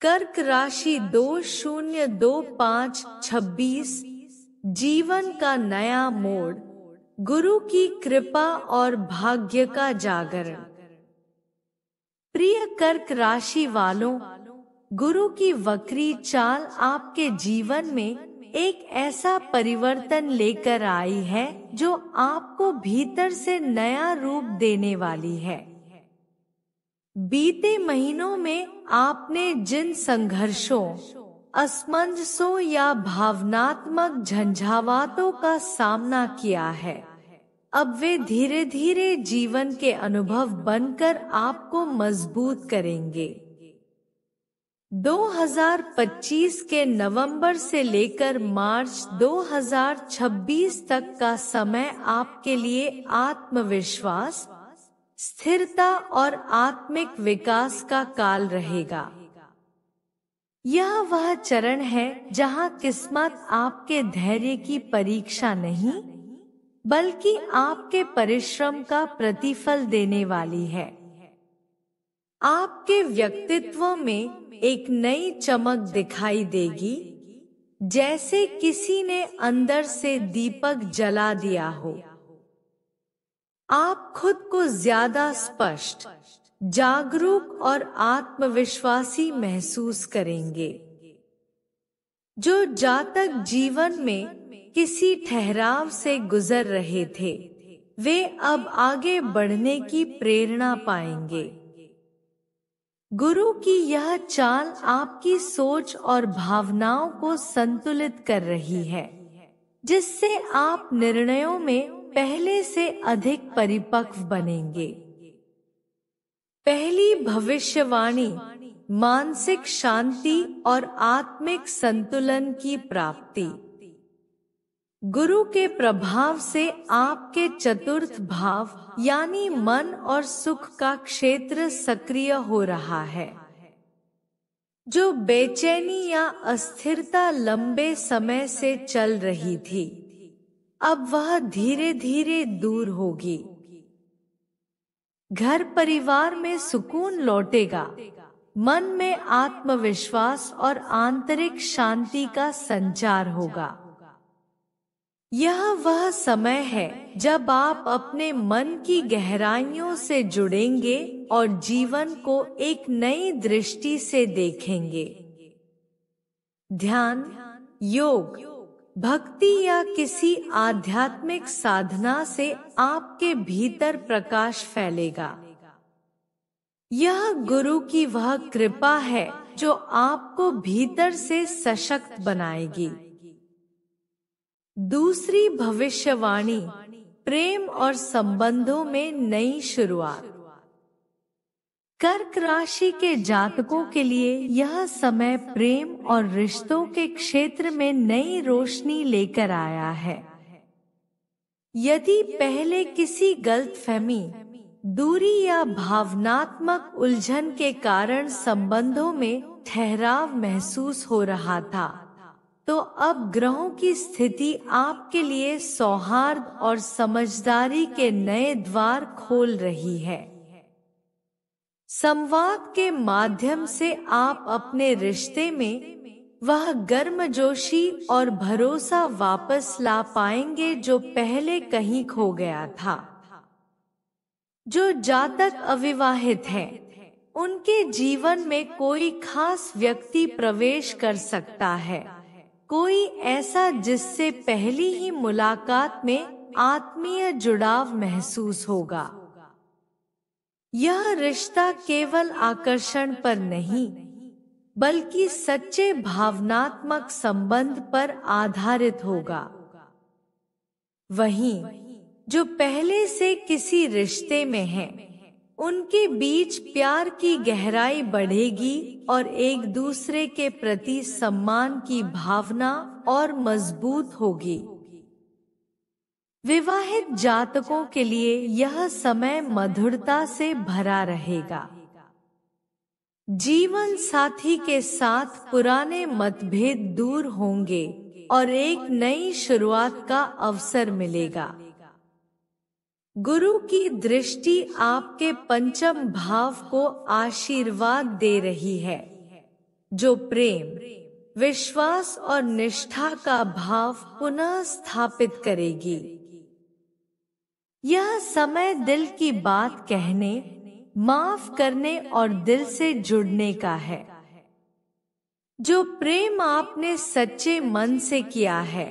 कर्क राशि 2025-26 जीवन का नया मोड़, गुरु की कृपा और भाग्य का जागरण। प्रिय कर्क राशि वालों, गुरु की वक्री चाल आपके जीवन में एक ऐसा परिवर्तन लेकर आई है जो आपको भीतर से नया रूप देने वाली है। बीते महीनों में आपने जिन संघर्षों, असमंजसों या भावनात्मक झंझावातों का सामना किया है, अब वे धीरे धीरे जीवन के अनुभव बनकर आपको मजबूत करेंगे। 2025 के नवंबर से लेकर मार्च 2026 तक का समय आपके लिए आत्मविश्वास, स्थिरता और आत्मिक विकास का काल रहेगा। यह वह चरण है जहां किस्मत आपके धैर्य की परीक्षा नहीं, बल्कि आपके परिश्रम का प्रतिफल देने वाली है। आपके व्यक्तित्व में एक नई चमक दिखाई देगी, जैसे किसी ने अंदर से दीपक जला दिया हो। आप खुद को ज्यादा स्पष्ट, जागरूक और आत्मविश्वासी महसूस करेंगे। जो जातक जीवन में किसी ठहराव से गुजर रहे थे, वे अब आगे बढ़ने की प्रेरणा पाएंगे। गुरु की यह चाल आपकी सोच और भावनाओं को संतुलित कर रही है, जिससे आप निर्णयों में पहले से अधिक परिपक्व बनेंगे। पहली भविष्यवाणी, मानसिक शांति और आत्मिक संतुलन की प्राप्ति। गुरु के प्रभाव से आपके चतुर्थ भाव यानी मन और सुख का क्षेत्र सक्रिय हो रहा है। जो बेचैनी या अस्थिरता लंबे समय से चल रही थी, अब वह धीरे धीरे दूर होगी। घर परिवार में सुकून लौटेगा, मन में आत्मविश्वास और आंतरिक शांति का संचार होगा। यह वह समय है जब आप अपने मन की गहराइयों से जुड़ेंगे और जीवन को एक नई दृष्टि से देखेंगे। ध्यान, योग, भक्ति या किसी आध्यात्मिक साधना से आपके भीतर प्रकाश फैलेगा। यह गुरु की वह कृपा है जो आपको भीतर से सशक्त बनाएगी। दूसरी भविष्यवाणी, प्रेम और संबंधों में नई शुरुआत। कर्क राशि के जातकों के लिए यह समय प्रेम और रिश्तों के क्षेत्र में नई रोशनी लेकर आया है। यदि पहले किसी गलतफहमी, दूरी या भावनात्मक उलझन के कारण संबंधों में ठहराव महसूस हो रहा था, तो अब ग्रहों की स्थिति आपके लिए सौहार्द और समझदारी के नए द्वार खोल रही है। संवाद के माध्यम से आप अपने रिश्ते में वह गर्मजोशी और भरोसा वापस ला पाएंगे जो पहले कहीं खो गया था। जो जातक अविवाहित हैं, उनके जीवन में कोई खास व्यक्ति प्रवेश कर सकता है, कोई ऐसा जिससे पहली ही मुलाकात में आत्मीय जुड़ाव महसूस होगा। यह रिश्ता केवल आकर्षण पर नहीं, बल्कि सच्चे भावनात्मक संबंध पर आधारित होगा। वहीं जो पहले से किसी रिश्ते में हैं, उनके बीच प्यार की गहराई बढ़ेगी और एक दूसरे के प्रति सम्मान की भावना और मजबूत होगी। विवाहित जातकों के लिए यह समय मधुरता से भरा रहेगा। जीवन साथी के साथ पुराने मतभेद दूर होंगे और एक नई शुरुआत का अवसर मिलेगा। गुरु की दृष्टि आपके पंचम भाव को आशीर्वाद दे रही है, जो प्रेम, विश्वास और निष्ठा का भाव पुनः स्थापित करेगी। यह समय दिल की बात कहने, माफ करने और दिल से जुड़ने का है। जो प्रेम आपने सच्चे मन से किया है,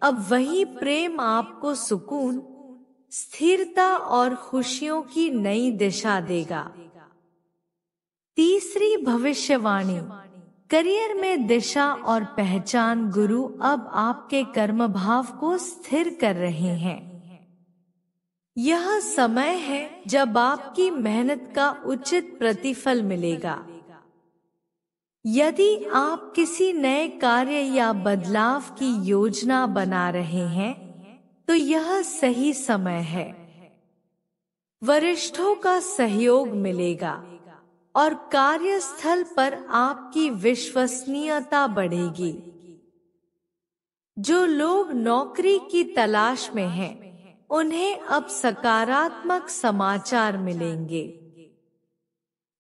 अब वही प्रेम आपको सुकून, स्थिरता और खुशियों की नई दिशा देगा। तीसरी भविष्यवाणी, करियर में दिशा और पहचान। गुरु अब आपके कर्म भाव को स्थिर कर रहे हैं। यह समय है जब आपकी मेहनत का उचित प्रतिफल मिलेगा। यदि आप किसी नए कार्य या बदलाव की योजना बना रहे हैं, तो यह सही समय है। वरिष्ठों का सहयोग मिलेगा और कार्यस्थल पर आपकी विश्वसनीयता बढ़ेगी। जो लोग नौकरी की तलाश में हैं, उन्हें अब सकारात्मक समाचार मिलेंगे।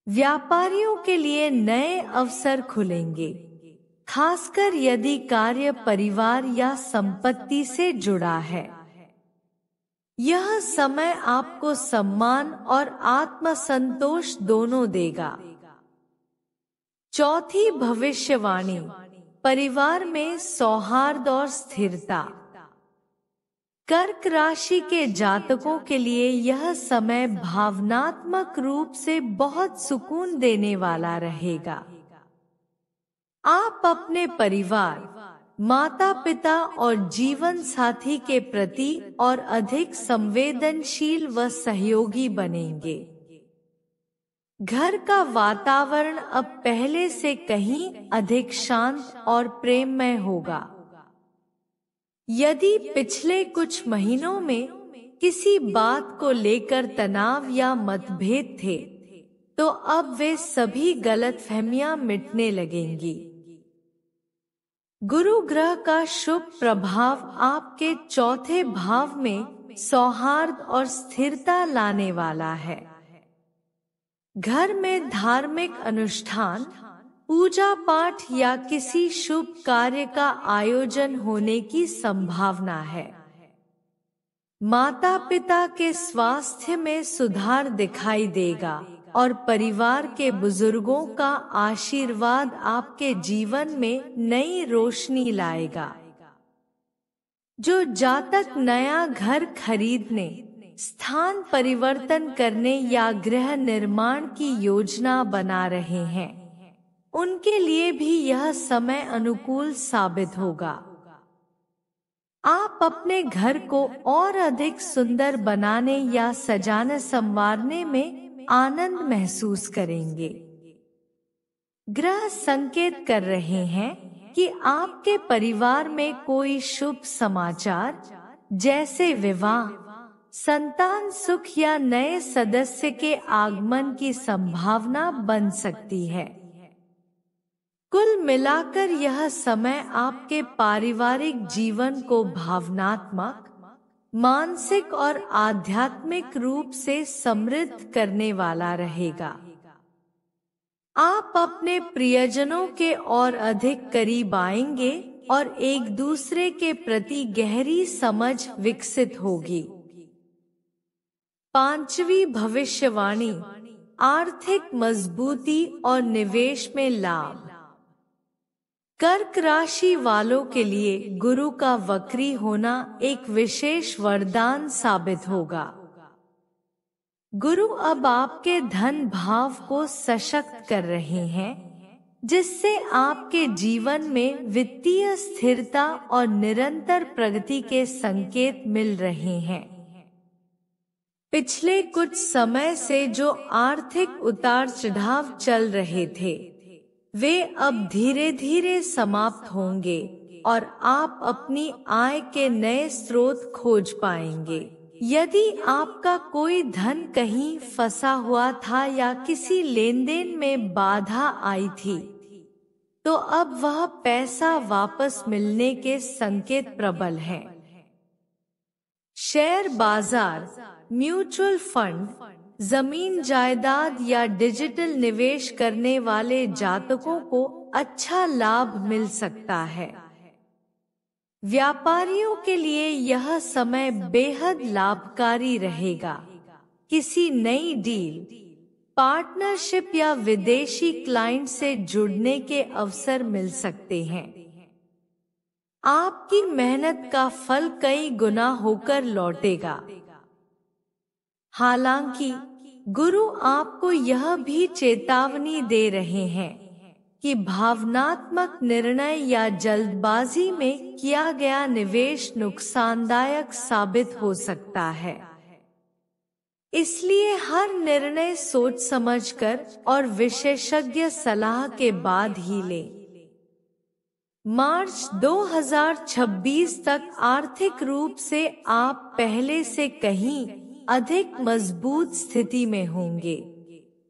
व्यापारियों के लिए नए अवसर खुलेंगे, खासकर यदि कार्य परिवार या संपत्ति से जुड़ा है। यह समय आपको सम्मान और आत्मसंतोष दोनों देगा। चौथी भविष्यवाणी, परिवार में सौहार्द और स्थिरता। कर्क राशि के जातकों के लिए यह समय भावनात्मक रूप से बहुत सुकून देने वाला रहेगा। आप अपने परिवार, माता पिता और जीवन साथी के प्रति और अधिक संवेदनशील व सहयोगी बनेंगे। घर का वातावरण अब पहले से कहीं अधिक शांत और प्रेममय होगा। यदि पिछले कुछ महीनों में किसी बात को लेकर तनाव या मतभेद थे, तो अब वे सभी गलतफहमियां मिटने लगेंगी। गुरु ग्रह का शुभ प्रभाव आपके चौथे भाव में सौहार्द और स्थिरता लाने वाला है। घर में धार्मिक अनुष्ठान, पूजा पाठ या किसी शुभ कार्य का आयोजन होने की संभावना है। माता पिता के स्वास्थ्य में सुधार दिखाई देगा और परिवार के बुजुर्गों का आशीर्वाद आपके जीवन में नई रोशनी लाएगा। जो जातक नया घर खरीदने, स्थान परिवर्तन करने या गृह निर्माण की योजना बना रहे हैं, उनके लिए भी यह समय अनुकूल साबित होगा। आप अपने घर को और अधिक सुंदर बनाने या सजाने संवारने में आनंद महसूस करेंगे। ग्रह संकेत कर रहे हैं कि आपके परिवार में कोई शुभ समाचार, जैसे विवाह, संतान सुख या नए सदस्य के आगमन की संभावना बन सकती है। कुल मिलाकर यह समय आपके पारिवारिक जीवन को भावनात्मक, मानसिक और आध्यात्मिक रूप से समृद्ध करने वाला रहेगा। आप अपने प्रियजनों के और अधिक करीब आएंगे और एक दूसरे के प्रति गहरी समझ विकसित होगी। पांचवी भविष्यवाणी, आर्थिक मजबूती और निवेश में लाभ। कर्क राशि वालों के लिए गुरु का वक्री होना एक विशेष वरदान साबित होगा। गुरु अब आपके धन भाव को सशक्त कर रहे हैं, जिससे आपके जीवन में वित्तीय स्थिरता और निरंतर प्रगति के संकेत मिल रहे हैं। पिछले कुछ समय से जो आर्थिक उतार चढ़ाव चल रहे थे, वे अब धीरे धीरे समाप्त होंगे और आप अपनी आय के नए स्रोत खोज पाएंगे। यदि आपका कोई धन कहीं फंसा हुआ था या किसी लेन देन में बाधा आई थी, तो अब वह पैसा वापस मिलने के संकेत प्रबल हैं। शेयर बाजार, म्यूचुअल फंड, जमीन जायदाद या डिजिटल निवेश करने वाले जातकों को अच्छा लाभ मिल सकता है। व्यापारियों के लिए यह समय बेहद लाभकारी रहेगा। किसी नई डील, पार्टनरशिप या विदेशी क्लाइंट से जुड़ने के अवसर मिल सकते हैं। आपकी मेहनत का फल कई गुना होकर लौटेगा। हालांकि गुरु आपको यह भी चेतावनी दे रहे हैं कि भावनात्मक निर्णय या जल्दबाजी में किया गया निवेश नुकसानदायक साबित हो सकता है। इसलिए हर निर्णय सोच समझकर और विशेषज्ञ सलाह के बाद ही लें। मार्च 2026 तक आर्थिक रूप से आप पहले से कहीं अधिक मजबूत स्थिति में होंगे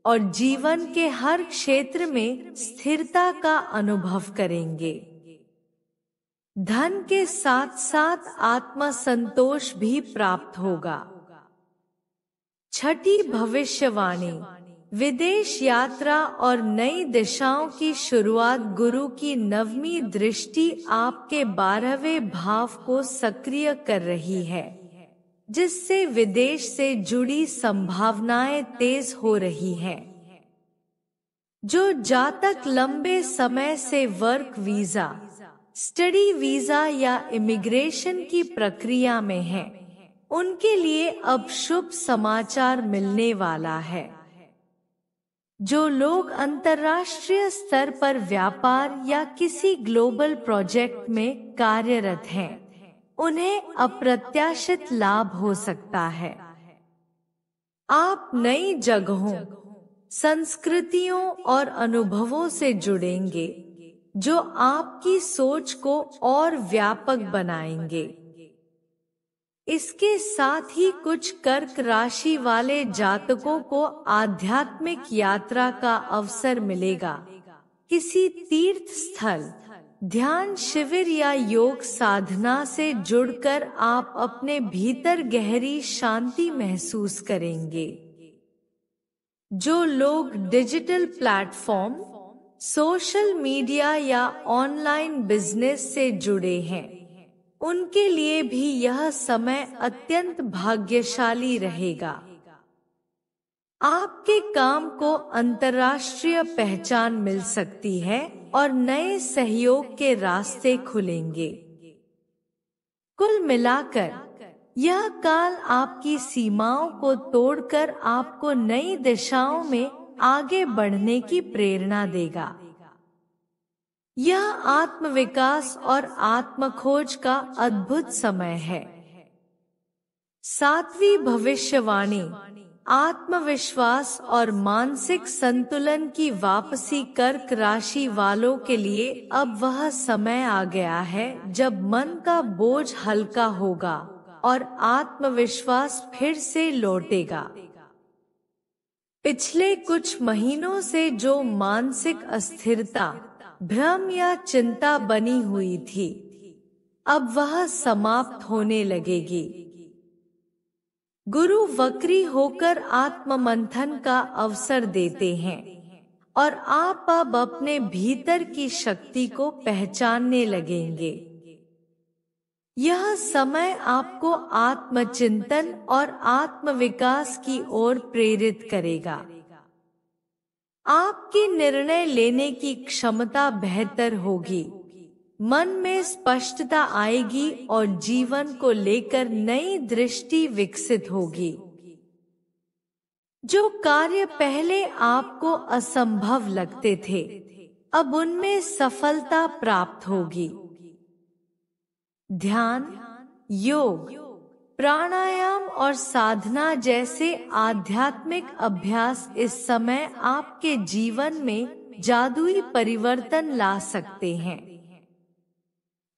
और जीवन के हर क्षेत्र में स्थिरता का अनुभव करेंगे। धन के साथ साथ आत्मसंतोष भी प्राप्त होगा। छठी भविष्यवाणी, विदेश यात्रा और नई दिशाओं की शुरुआत। गुरु की 9वीं दृष्टि आपके 12वें भाव को सक्रिय कर रही है, जिससे विदेश से जुड़ी संभावनाएं तेज हो रही हैं। जो जातक लंबे समय से वर्क वीजा, स्टडी वीजा या इमिग्रेशन की प्रक्रिया में हैं, उनके लिए अब शुभ समाचार मिलने वाला है। जो लोग अंतर्राष्ट्रीय स्तर पर व्यापार या किसी ग्लोबल प्रोजेक्ट में कार्यरत हैं, उन्हें अप्रत्याशित लाभ हो सकता है। आप नई जगहों, संस्कृतियों और अनुभवों से जुड़ेंगे, जो आपकी सोच को और व्यापक बनाएंगे। इसके साथ ही कुछ कर्क राशि वाले जातकों को आध्यात्मिक यात्रा का अवसर मिलेगा। किसी तीर्थ स्थल, ध्यान शिविर या योग साधना से जुड़कर आप अपने भीतर गहरी शांति महसूस करेंगे। जो लोग डिजिटल प्लेटफॉर्म, सोशल मीडिया या ऑनलाइन बिजनेस से जुड़े हैं, उनके लिए भी यह समय अत्यंत भाग्यशाली रहेगा। आपके काम को अंतर्राष्ट्रीय पहचान मिल सकती है और नए सहयोग के रास्ते खुलेंगे। कुल मिलाकर यह काल आपकी सीमाओं को तोड़कर आपको नई दिशाओं में आगे बढ़ने की प्रेरणा देगा। यह आत्मविकास और आत्मखोज का अद्भुत समय है। 7वीं भविष्यवाणी, आत्मविश्वास और मानसिक संतुलन की वापसी। कर्क राशि वालों के लिए अब वह समय आ गया है जब मन का बोझ हल्का होगा और आत्मविश्वास फिर से लौटेगा। पिछले कुछ महीनों से जो मानसिक अस्थिरता, भ्रम या चिंता बनी हुई थी, अब वह समाप्त होने लगेगी। गुरु वक्री होकर आत्ममंथन का अवसर देते हैं और आप अब अपने भीतर की शक्ति को पहचानने लगेंगे। यह समय आपको आत्मचिंतन और आत्मविकास की ओर प्रेरित करेगा। आपकी निर्णय लेने की क्षमता बेहतर होगी, मन में स्पष्टता आएगी और जीवन को लेकर नई दृष्टि विकसित होगी। जो कार्य पहले आपको असंभव लगते थे, अब उनमें सफलता प्राप्त होगी। ध्यान, योग, प्राणायाम और साधना जैसे आध्यात्मिक अभ्यास इस समय आपके जीवन में जादुई परिवर्तन ला सकते हैं।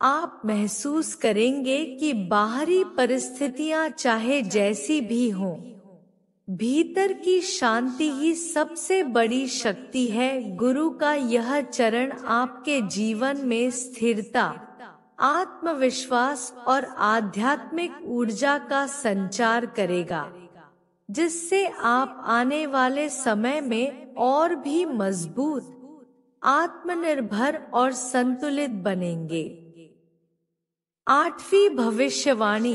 आप महसूस करेंगे कि बाहरी परिस्थितियां चाहे जैसी भी हों, भीतर की शांति ही सबसे बड़ी शक्ति है। गुरु का यह चरण आपके जीवन में स्थिरता, आत्मविश्वास और आध्यात्मिक ऊर्जा का संचार करेगा, जिससे आप आने वाले समय में और भी मजबूत, आत्मनिर्भर और संतुलित बनेंगे। 8वीं भविष्यवाणी,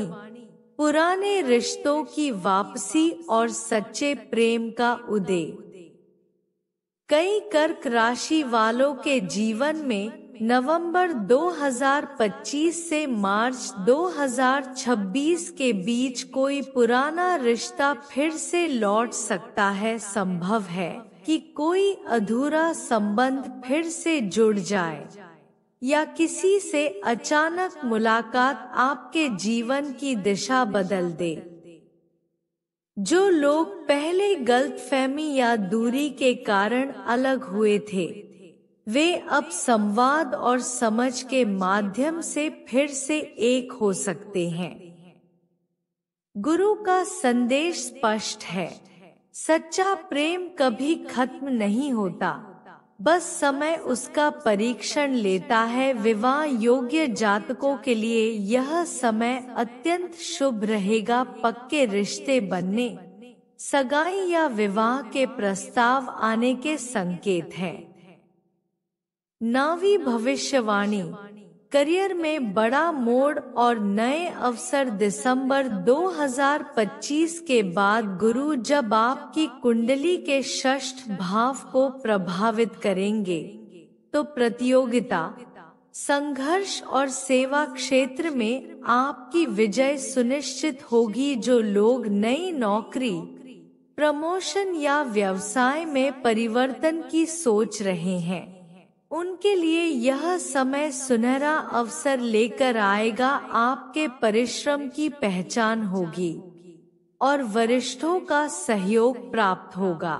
पुराने रिश्तों की वापसी और सच्चे प्रेम का उदय। कई कर्क राशि वालों के जीवन में नवंबर 2025 से मार्च 2026 के बीच कोई पुराना रिश्ता फिर से लौट सकता है। संभव है कि कोई अधूरा संबंध फिर से जुड़ जाए या किसी से अचानक मुलाकात आपके जीवन की दिशा बदल दे। जो लोग पहले गलतफहमी या दूरी के कारण अलग हुए थे, वे अब संवाद और समझ के माध्यम से फिर से एक हो सकते हैं। गुरु का संदेश स्पष्ट है, सच्चा प्रेम कभी खत्म नहीं होता, बस समय उसका परीक्षण लेता है। विवाह योग्य जातकों के लिए यह समय अत्यंत शुभ रहेगा। पक्के रिश्ते बनने, सगाई या विवाह के प्रस्ताव आने के संकेत हैं। 9वीं भविष्यवाणी, करियर में बड़ा मोड़ और नए अवसर। दिसंबर 2025 के बाद गुरु जब आपकी कुंडली के षष्ठ भाव को प्रभावित करेंगे, तो प्रतियोगिता, संघर्ष और सेवा क्षेत्र में आपकी विजय सुनिश्चित होगी। जो लोग नई नौकरी, प्रमोशन या व्यवसाय में परिवर्तन की सोच रहे हैं, उनके लिए यह समय सुनहरा अवसर लेकर आएगा। आपके परिश्रम की पहचान होगी और वरिष्ठों का सहयोग प्राप्त होगा।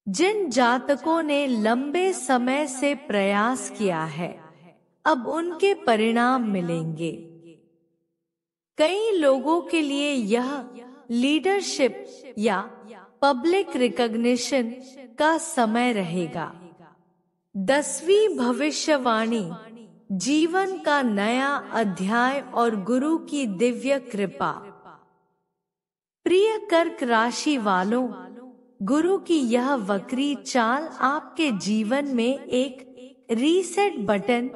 जिन जातकों ने लंबे समय से प्रयास किया है, अब उनके परिणाम मिलेंगे। कई लोगों के लिए यह लीडरशिप या पब्लिक रिकॉग्निशन का समय रहेगा। 10वीं भविष्यवाणी, जीवन का नया अध्याय और गुरु की दिव्य कृपा। प्रिय कर्क राशि वालों, गुरु की यह वक्री चाल आपके जीवन में एक रीसेट बटन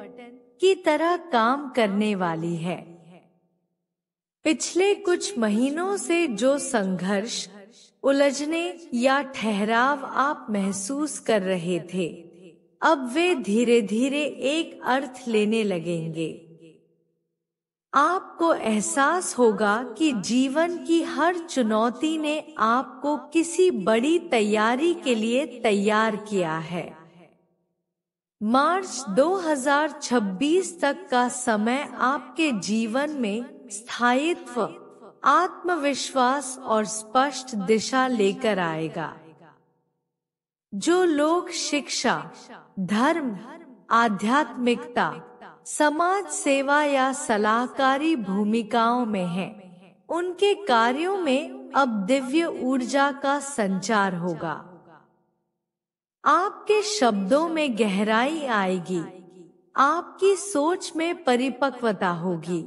की तरह काम करने वाली है। पिछले कुछ महीनों से जो संघर्ष, उलझने या ठहराव आप महसूस कर रहे थे, अब वे धीरे धीरे एक अर्थ लेने लगेंगे। आपको एहसास होगा कि जीवन की हर चुनौती ने आपको किसी बड़ी तैयारी के लिए तैयार किया है। मार्च 2026 तक का समय आपके जीवन में स्थायित्व, आत्मविश्वास और स्पष्ट दिशा लेकर आएगा। जो लोग शिक्षा, धर्म, आध्यात्मिकता, समाज सेवा या सलाहकारी भूमिकाओं में हैं, उनके कार्यों में अब दिव्य ऊर्जा का संचार होगा। आपके शब्दों में गहराई आएगी, आपकी सोच में परिपक्वता होगी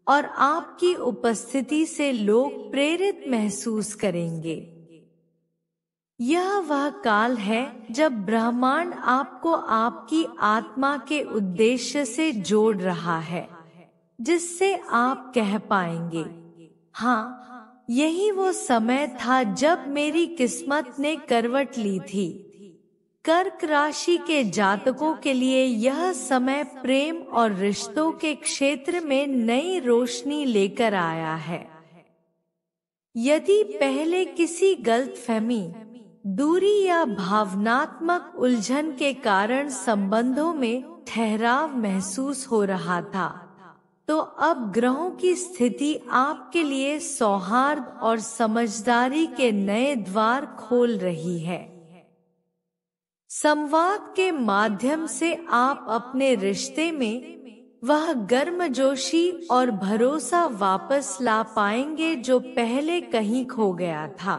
और आपकी उपस्थिति से लोग प्रेरित महसूस करेंगे। यह वह काल है जब ब्रह्मांड आपको आपकी आत्मा के उद्देश्य से जोड़ रहा है, जिससे आप कह पाएंगे, हाँ, यही वो समय था जब मेरी किस्मत ने करवट ली थी। कर्क राशि के जातकों के लिए यह समय प्रेम और रिश्तों के क्षेत्र में नई रोशनी लेकर आया है। यदि पहले किसी गलतफहमी, दूरी या भावनात्मक उलझन के कारण संबंधों में ठहराव महसूस हो रहा था, तो अब ग्रहों की स्थिति आपके लिए सौहार्द और समझदारी के नए द्वार खोल रही है। संवाद के माध्यम से आप अपने रिश्ते में वह गर्मजोशी और भरोसा वापस ला पाएंगे जो पहले कहीं खो गया था।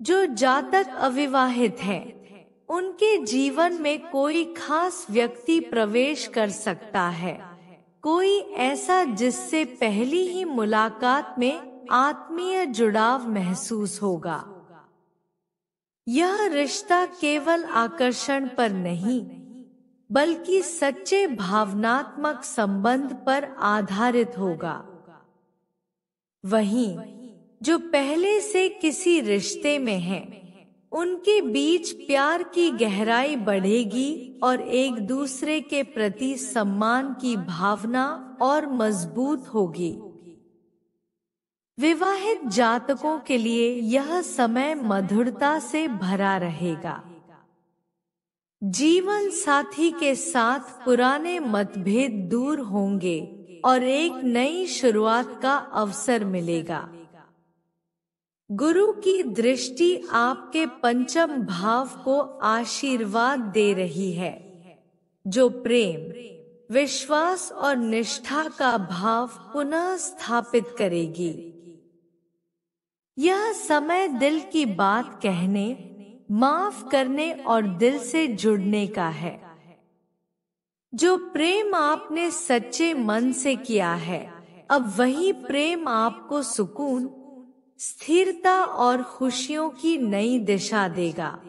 जो जातक अविवाहित हैं, उनके जीवन में कोई खास व्यक्ति प्रवेश कर सकता है, कोई ऐसा जिससे पहली ही मुलाकात में आत्मीय जुड़ाव महसूस होगा। यह रिश्ता केवल आकर्षण पर नहीं, बल्कि सच्चे भावनात्मक संबंध पर आधारित होगा। वहीं जो पहले से किसी रिश्ते में हैं, उनके बीच प्यार की गहराई बढ़ेगी और एक दूसरे के प्रति सम्मान की भावना और मजबूत होगी। विवाहित जातकों के लिए यह समय मधुरता से भरा रहेगा। जीवन साथी के साथ पुराने मतभेद दूर होंगे और एक नई शुरुआत का अवसर मिलेगा। गुरु की दृष्टि आपके पंचम भाव को आशीर्वाद दे रही है, जो प्रेम, विश्वास और निष्ठा का भाव पुनः स्थापित करेगी। यह समय दिल की बात कहने, माफ करने और दिल से जुड़ने का है। जो प्रेम आपने सच्चे मन से किया है, अब वही प्रेम आपको सुकून, स्थिरता और खुशियों की नई दिशा देगा।